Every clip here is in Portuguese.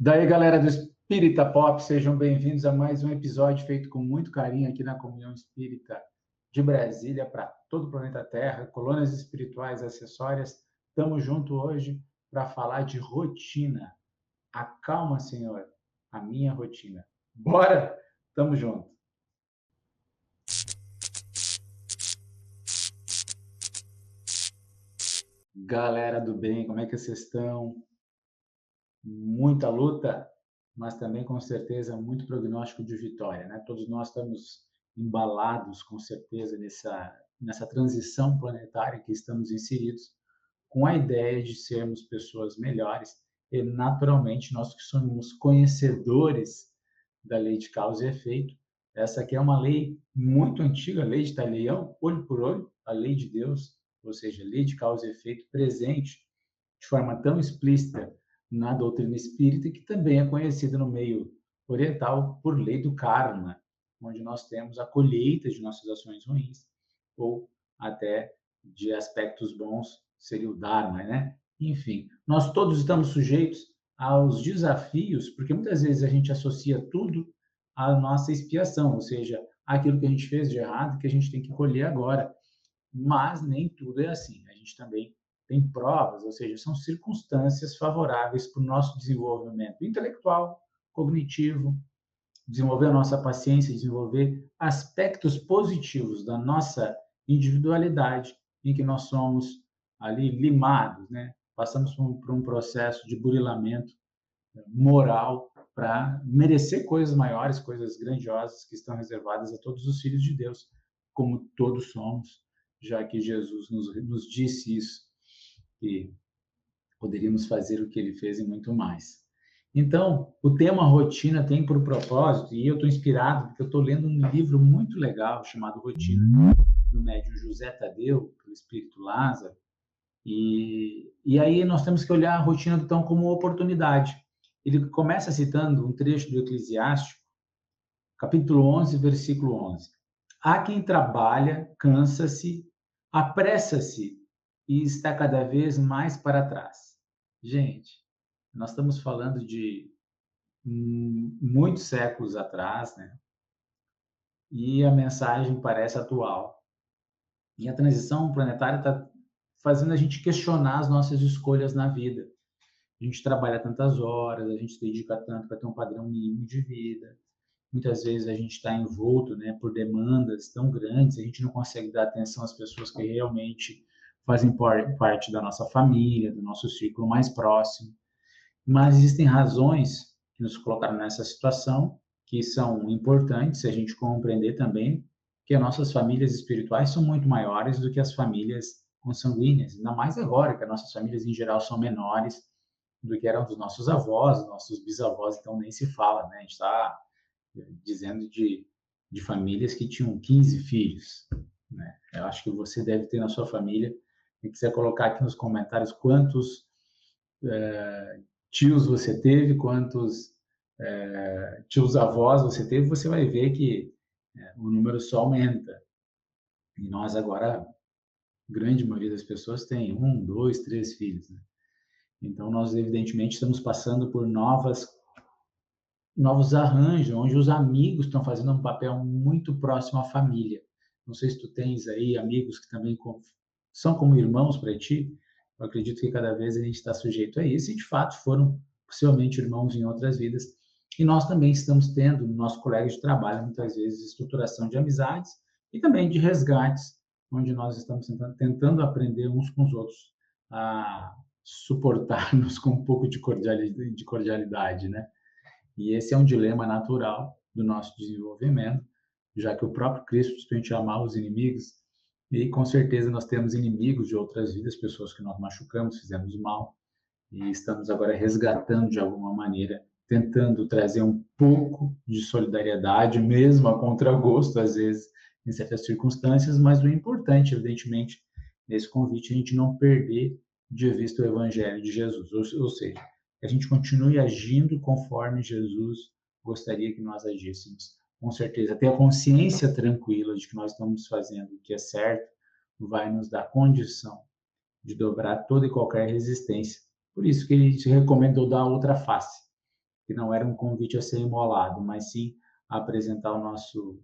Daí, galera do Espírita Pop, sejam bem-vindos a mais um episódio feito com muito carinho aqui na Comunhão Espírita de Brasília para todo o planeta Terra, colônias espirituais acessórias. Estamos juntos hoje para falar de rotina. Acalma, Senhor, a minha rotina. Bora? Tamo junto. Galera do bem, como é que vocês estão? Muita luta, mas também com certeza muito prognóstico de vitória, né? Todos nós estamos embalados com certeza nessa transição planetária que estamos inseridos, com a ideia de sermos pessoas melhores e naturalmente nós que somos conhecedores da lei de causa e efeito, essa aqui é uma lei muito antiga, a lei de Talião, olho por olho, a lei de Deus, ou seja, lei de causa e efeito presente de forma tão explícita na doutrina espírita, que também é conhecida no meio oriental por lei do karma, onde nós temos a colheita de nossas ações ruins, ou até de aspectos bons, seria o dharma, né? Enfim, nós todos estamos sujeitos aos desafios, porque muitas vezes a gente associa tudo à nossa expiação, ou seja, aquilo que a gente fez de errado, que a gente tem que colher agora. Mas nem tudo é assim. A gente também tem provas, ou seja, são circunstâncias favoráveis para o nosso desenvolvimento intelectual, cognitivo, desenvolver a nossa paciência, desenvolver aspectos positivos da nossa individualidade, em que nós somos ali limados, né? Passamos por um processo de burilamento moral para merecer coisas maiores, coisas grandiosas que estão reservadas a todos os filhos de Deus, como todos somos, já que Jesus nos disse isso, que poderíamos fazer o que ele fez e muito mais. Então, o tema rotina tem por propósito, e eu estou inspirado porque eu estou lendo um livro muito legal chamado Rotina, do médium José Tadeu, pelo Espírito Lázaro, e aí nós temos que olhar a rotina então como oportunidade. Ele começa citando um trecho do Eclesiástico, capítulo 11, versículo 11. Há quem trabalha, cansa-se, apressa-se e está cada vez mais para trás. Gente, nós estamos falando de muitos séculos atrás, né? E a mensagem parece atual. E a transição planetária está fazendo a gente questionar as nossas escolhas na vida. A gente trabalha tantas horas, a gente se dedica tanto para ter um padrão mínimo de vida. Muitas vezes a gente está envolto, né, por demandas tão grandes, a gente não consegue dar atenção às pessoas que realmente fazem parte da nossa família, do nosso círculo mais próximo. Mas existem razões que nos colocaram nessa situação, que são importantes se a gente compreender também que as nossas famílias espirituais são muito maiores do que as famílias consanguíneas, ainda mais agora que as nossas famílias em geral são menores do que eram dos nossos avós, nossos bisavós, então nem se fala, né? A gente está dizendo de famílias que tinham 15 filhos, né? Eu acho que você deve ter na sua família, e quiser colocar aqui nos comentários quantos tios você teve, quantos tios avós você teve, você vai ver que o número só aumenta. E nós agora, grande maioria das pessoas tem um, dois, três filhos, né? Então nós evidentemente estamos passando por novos arranjos, onde os amigos estão fazendo um papel muito próximo à família. Não sei se tu tens aí amigos que também são como irmãos para ti. Eu acredito que cada vez a gente está sujeito a isso e, de fato, foram possivelmente irmãos em outras vidas. E nós também estamos tendo, no nosso colega de trabalho, muitas vezes, estruturação de amizades e também de resgates, onde nós estamos tentando aprender uns com os outros a suportar-nos com um pouco de cordialidade, né? E esse é um dilema natural do nosso desenvolvimento, já que o próprio Cristo diz para a gente amar os inimigos, e com certeza nós temos inimigos de outras vidas, pessoas que nós machucamos, fizemos mal, e estamos agora resgatando de alguma maneira, tentando trazer um pouco de solidariedade, mesmo a contragosto, às vezes, em certas circunstâncias, mas o importante, evidentemente, nesse convite, é a gente não perder de vista o Evangelho de Jesus, ou seja, que a gente continue agindo conforme Jesus gostaria que nós agíssemos. Com certeza, ter a consciência tranquila de que nós estamos fazendo o que é certo vai nos dar condição de dobrar toda e qualquer resistência. Por isso que ele te recomendou dar outra face. que não era um convite a ser imolado, mas sim a apresentar o nosso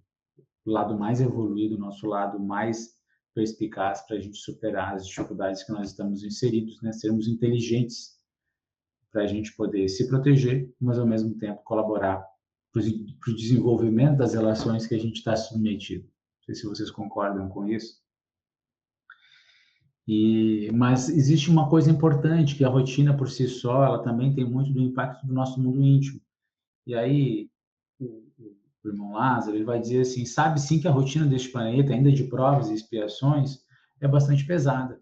lado mais evoluído, o nosso lado mais perspicaz para a gente superar as dificuldades que nós estamos inseridos, né? Sermos inteligentes para a gente poder se proteger, mas ao mesmo tempo colaborar para o desenvolvimento das relações que a gente está submetido. Não sei se vocês concordam com isso. Mas existe uma coisa importante, que a rotina por si só, ela também tem muito do impacto do nosso mundo íntimo. E aí, o irmão Lázaro, ele vai dizer assim, sabe sim que a rotina deste planeta, ainda de provas e expiações, é bastante pesada.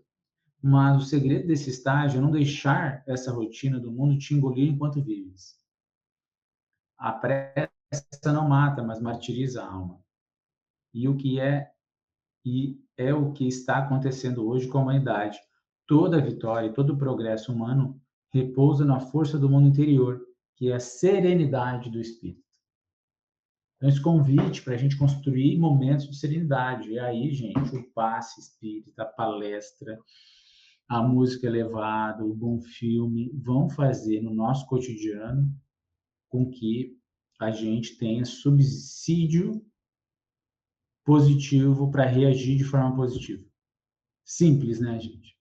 Mas o segredo desse estágio é não deixar essa rotina do mundo te engolir enquanto vives. A pressa não mata, mas martiriza a alma. E o que é e é o que está acontecendo hoje com a humanidade. Toda vitória e todo progresso humano repousa na força do mundo interior, que é a serenidade do espírito. Então, esse convite para a gente construir momentos de serenidade. E aí, gente, o passe espírita, a palestra, a música elevada, o bom filme, vão fazer no nosso cotidiano com que a gente tenha subsídio positivo para reagir de forma positiva. Simples, né, gente?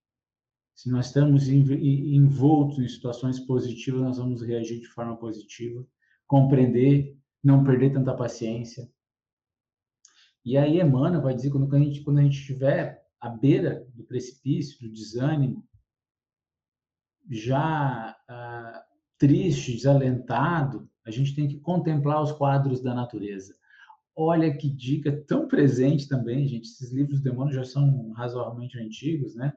Se nós estamos envoltos em situações positivas, nós vamos reagir de forma positiva, compreender, não perder tanta paciência. E aí Emmanuel vai dizer que quando a gente estiver à beira do precipício, do desânimo, já triste, desalentado, a gente tem que contemplar os quadros da natureza. Olha que dica tão presente também, gente. Esses livros do Emmanuel já são razoavelmente antigos, né?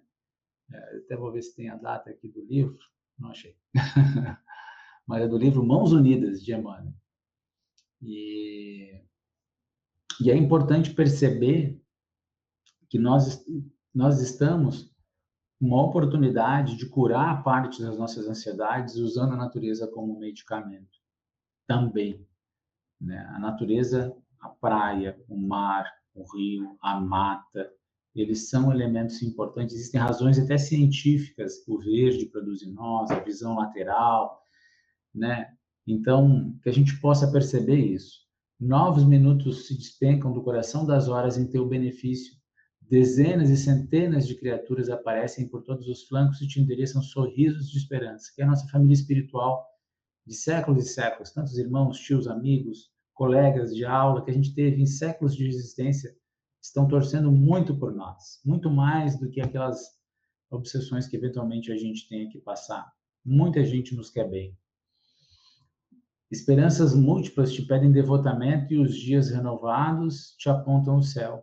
Até vou ver se tem a data aqui do livro. Não achei. Mas é do livro Mãos Unidas, de Emmanuel. E é importante perceber que nós estamos uma oportunidade de curar parte das nossas ansiedades usando a natureza como medicamento também, né? A natureza, a praia, o mar, o rio, a mata, eles são elementos importantes. Existem razões até científicas, o verde produz em nós, a visão lateral, né? Então, que a gente possa perceber isso. Novos minutos se despencam do coração das horas em teu benefício. Dezenas e centenas de criaturas aparecem por todos os flancos e te endereçam sorrisos de esperança, que é a nossa família espiritual de séculos e séculos, tantos irmãos, tios, amigos, colegas de aula que a gente teve em séculos de existência, estão torcendo muito por nós, muito mais do que aquelas obsessões que eventualmente a gente tenha que passar. Muita gente nos quer bem. Esperanças múltiplas te pedem devotamento e os dias renovados te apontam o céu.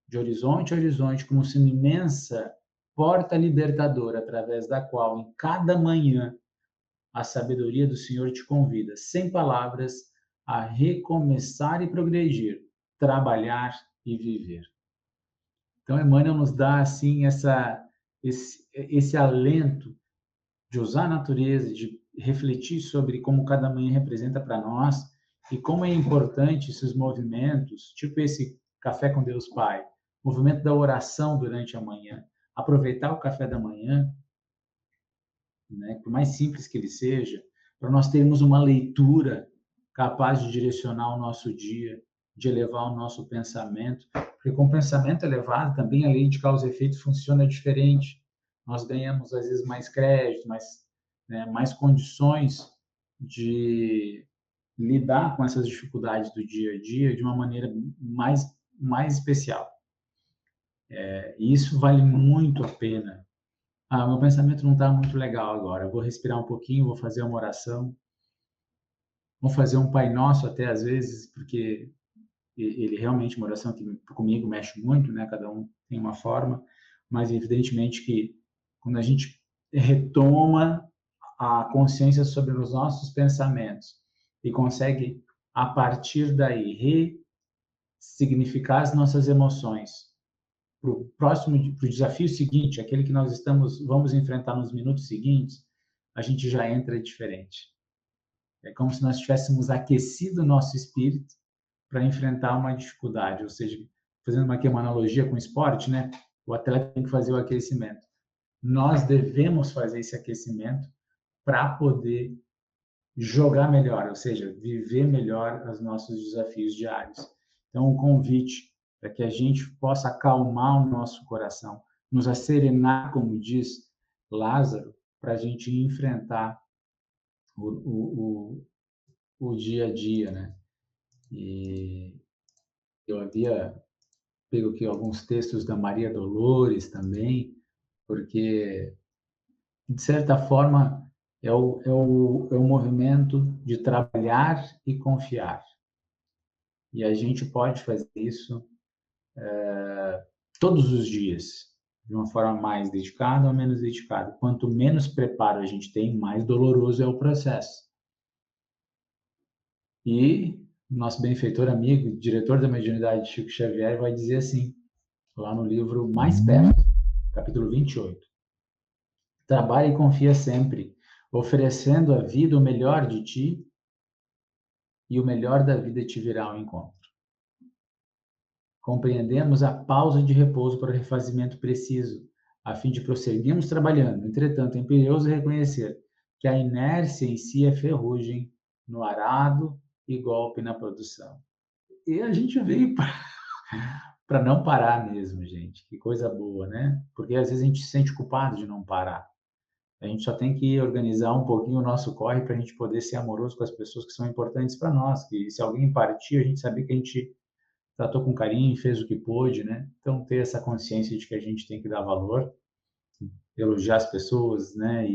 De horizonte a horizonte, como se uma imensa porta libertadora, através da qual, em cada manhã, a sabedoria do Senhor te convida, sem palavras, a recomeçar e progredir, trabalhar e viver. Então, Emmanuel nos dá, assim, esse alento de usar a natureza, de refletir sobre como cada manhã representa para nós e como é importante esses movimentos, tipo esse Café com Deus Pai, movimento da oração durante a manhã, aproveitar o café da manhã, né, por mais simples que ele seja, para nós termos uma leitura capaz de direcionar o nosso dia, de elevar o nosso pensamento, porque com o pensamento elevado também a lei de causa e efeito funciona diferente. Nós ganhamos às vezes mais crédito, mais condições de lidar com essas dificuldades do dia a dia de uma maneira mais especial. E isso vale muito a pena. Meu pensamento não está muito legal agora. Eu vou respirar um pouquinho, vou fazer uma oração, vou fazer um Pai Nosso até às vezes, porque ele realmente uma oração que comigo mexe muito, né? Cada um tem uma forma, mas evidentemente que quando a gente retoma a consciência sobre os nossos pensamentos e consegue a partir daí ressignificar as nossas emoções para o próximo, para o desafio seguinte, aquele que nós vamos enfrentar nos minutos seguintes, a gente já entra diferente. É como se nós tivéssemos aquecido o nosso espírito para enfrentar uma dificuldade, ou seja, fazendo aqui uma analogia com o esporte, né? O atleta tem que fazer o aquecimento. Nós devemos fazer esse aquecimento para poder jogar melhor, ou seja, viver melhor os nossos desafios diários. Então, um convite para que a gente possa acalmar o nosso coração, nos acerenar, como diz Lázaro, para a gente enfrentar o dia a dia, né? E eu havia pego aqui alguns textos da Maria Dolores também, porque, de certa forma, é o movimento de trabalhar e confiar. E a gente pode fazer isso todos os dias, de uma forma mais dedicada ou menos dedicada. Quanto menos preparo a gente tem, mais doloroso é o processo. E nosso benfeitor amigo, diretor da mediunidade, Chico Xavier, vai dizer assim, lá no livro Mais Perto, capítulo 28. Trabalhe e confia sempre, oferecendo à vida o melhor de ti, e o melhor da vida te virá ao encontro. Compreendemos a pausa de repouso para o refazimento preciso, a fim de prosseguirmos trabalhando. Entretanto, é imperioso reconhecer que a inércia em si é ferrugem no arado e golpe na produção. E a gente veio para não parar mesmo, gente. Que coisa boa, né? Porque às vezes a gente se sente culpado de não parar. A gente só tem que organizar um pouquinho o nosso corre para a gente poder ser amoroso com as pessoas que são importantes para nós. Que se alguém partir, a gente saber que a gente tratou com carinho, fez o que pôde, né? Então, ter essa consciência de que a gente tem que dar valor, elogiar as pessoas, né?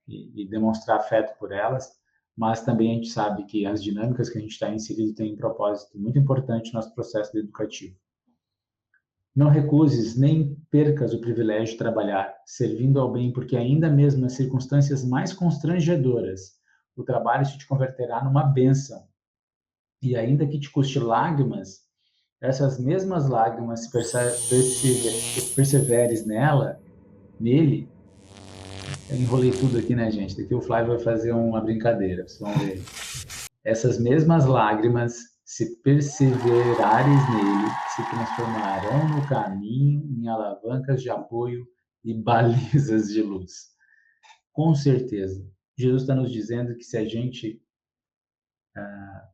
E demonstrar afeto por elas, mas também a gente sabe que as dinâmicas que a gente está inserido têm um propósito muito importante no nosso processo educativo. Não recuses nem percas o privilégio de trabalhar, servindo ao bem, porque ainda mesmo nas circunstâncias mais constrangedoras, o trabalho se te converterá numa bênção. E ainda que te custe lágrimas, essas mesmas lágrimas, se perseveres nele, eu enrolei tudo aqui, né, gente? Daqui o Flávio vai fazer uma brincadeira, vocês vão ver. Essas mesmas lágrimas, se perseverares nele, se transformarão no caminho em alavancas de apoio e balizas de luz. Com certeza. Jesus está nos dizendo que se a gente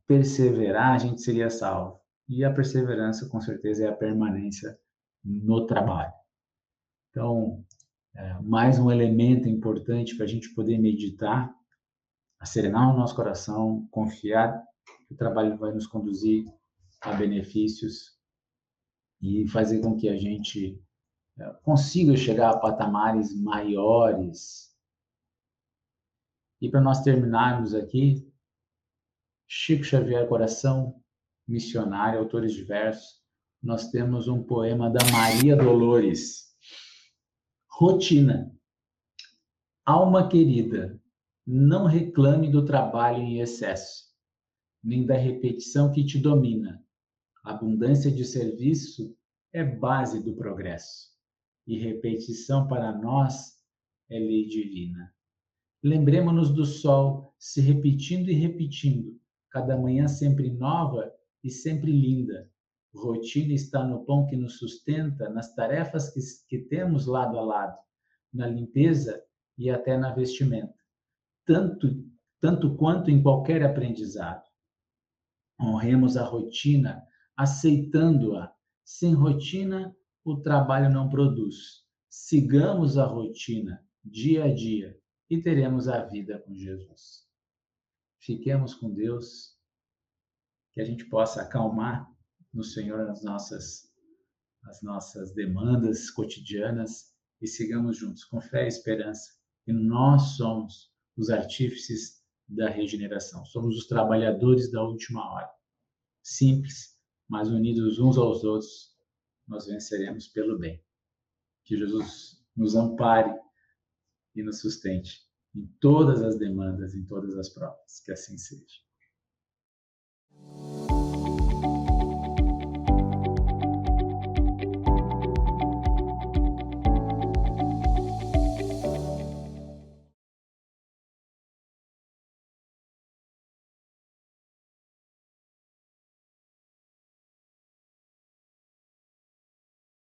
perseverar, a gente seria salvo. E a perseverança, com certeza, é a permanência no trabalho. Então, mais um elemento importante para a gente poder meditar, serenar o nosso coração, confiar que o trabalho vai nos conduzir a benefícios e fazer com que a gente consiga chegar a patamares maiores. E para nós terminarmos aqui, Chico Xavier Coração Missionário, autores diversos, nós temos um poema da Maria Dolores. Rotina. Alma querida, não reclame do trabalho em excesso, nem da repetição que te domina. A abundância de serviço é base do progresso, e repetição para nós é lei divina. Lembremo-nos do sol se repetindo e repetindo, cada manhã sempre nova e sempre linda. Rotina está no pão que nos sustenta, nas tarefas que temos lado a lado, na limpeza e até na vestimenta, tanto quanto em qualquer aprendizado. Honremos a rotina, aceitando-a. Sem rotina, o trabalho não produz. Sigamos a rotina, dia a dia, e teremos a vida com Jesus. Fiquemos com Deus, que a gente possa acalmar no Senhor as nossas demandas cotidianas e sigamos juntos com fé e esperança. E nós somos os artífices da regeneração. Somos os trabalhadores da última hora. Simples, mas unidos uns aos outros, nós venceremos pelo bem. Que Jesus nos ampare e nos sustente em todas as demandas, em todas as provas. Que assim seja.